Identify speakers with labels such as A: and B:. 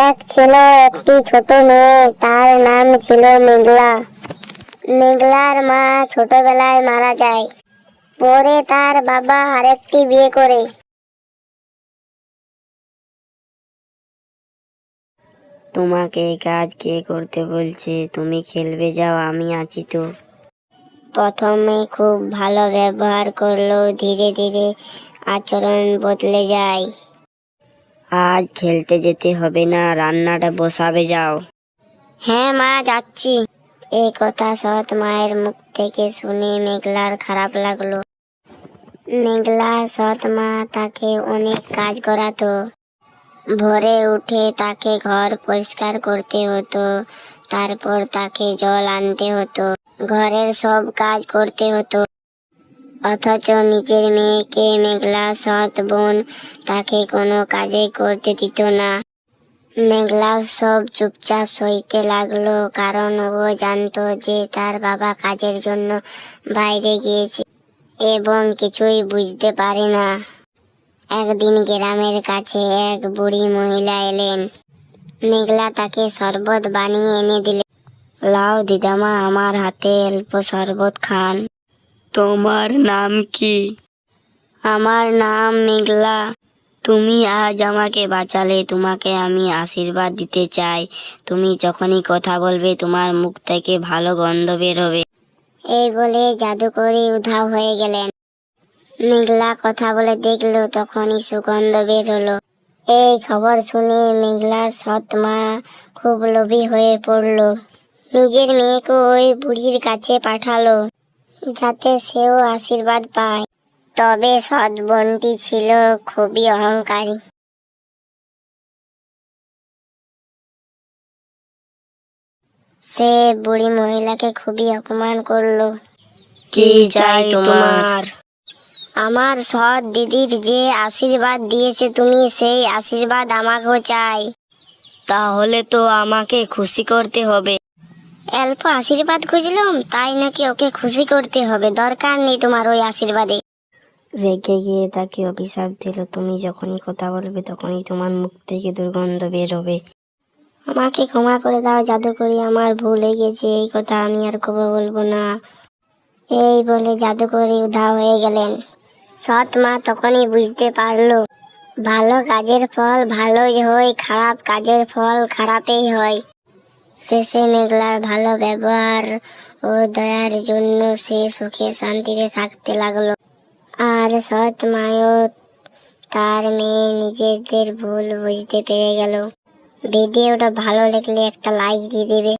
A: এক ছিল একটি ছোট মেয়ে, তার নাম ছিল মেঘলা। মেঘলার মা ছোটবেলায় মারা যায়। পরে তার বাবা আরেকটি বিয়ে করে।
B: তোমাকে এই কাজ কে করতে বলছে? তুমি খেলবে যাও, আমি আছি তো।
A: প্রথমে খুব ভালো ব্যবহার করলো, ধীরে ধীরে আচরণ বদলে যায়।
B: আজ খেলতে যেতে হবে না, রান্নাটা বসাবে যাও।
A: হ্যাঁ মা, যাচ্ছি। এই কথা সৎ মায়ের মুখ থেকে শুনে মেঘলার খারাপ লাগলো। মেঘলা সৎ মা তাকে অনেক কাজ করাতো। ভোরে উঠে তাকে ঘর পরিষ্কার করতে হতো, তারপর তাকে জল আনতে হতো, ঘরের সব কাজ করতে হতো। অথচ নিজের মেয়েকে মেঘলা সৎ বোন তাকে কোনো কাজে করতে দিত না। মেঘলা সব চুপচাপ সইতে লাগলো, কারণ ও জানতো যে তার বাবা কাজের জন্য বাইরে গিয়েছে এবং কিছুই বুঝতে পারে না। একদিন গ্রামের কাছে এক বুড়ি মহিলা এলেন। মেঘলা তাকে শরবত বানিয়ে এনে দিলেন।
B: লাও দিদামা, আমার হাতে অল্প শরবত খান। তোমার নাম কি?
A: আমার নাম মেঘলা।
B: তুমি আজ আমাকে বাঁচালে, তোমাকে আমি আশীর্বাদ দিতে চাই। তুমি যখনই কথা বলবে তোমার মুখ থেকে ভালো গন্ধ বের হবে।
A: এই বলে জাদুকরি উধাও হয়ে গেলেন। মেঘলা কথা বলে দেখলো, তখনই সুগন্ধ বের হলো। এই খবর শুনে মেঘলার সৎ মা খুব লোভী হয়ে পড়লো। নিজের মেয়েকে ওই বুড়ির কাছে পাঠালো, যাতে সেও আশীর্বাদ পায়। তবে সৎ বোনটি ছিল খুবই অহংকারী। সে বুড়ি মহিলাকে খুবই অপমান করলো।
B: কি চাই তোমার?
A: আমার সৎ দিদির যে আশীর্বাদ দিয়েছে তুমি, সেই আশীর্বাদ আমাকেও চাই।
B: তাহলে তো আমাকে খুশি করতে হবে।
A: অল্প আশীর্বাদ খুঁজলাম, তাই নাকি ওকে খুশি করতে হবে? দরকার নেই তোমার ওই আশীর্বাদে।
B: রেগে গিয়ে তাকে অভিশাপ দিল, তুমি যখনই কথা বলবে তখনই তোমার মুখ থেকে দুর্গন্ধ বের হবে।
A: আমাকে ক্ষমা করে দাও জাদুকরি, আমার ভুল হয়ে গেছে, এই কথা আমি আর কবে বলবো না। এই বলে জাদুকরি উধাও হয়ে গেলেন। সৎ মা তখনই বুঝতে পারলো, ভালো কাজের ফল ভালোই হয়, খারাপ কাজের ফল খারাপই হয়। শেষে মেঘলার ভালো ব্যবহার ও দয়ার জন্য সে সুখে শান্তিতে থাকতে লাগলো। আর সৎ মায়ও তার মেয়ে নিজেদের ভুল বুঝতে পেরে গেল। ভিডিওটা ভালো লাগলে একটা লাইক দিয়ে দেবে।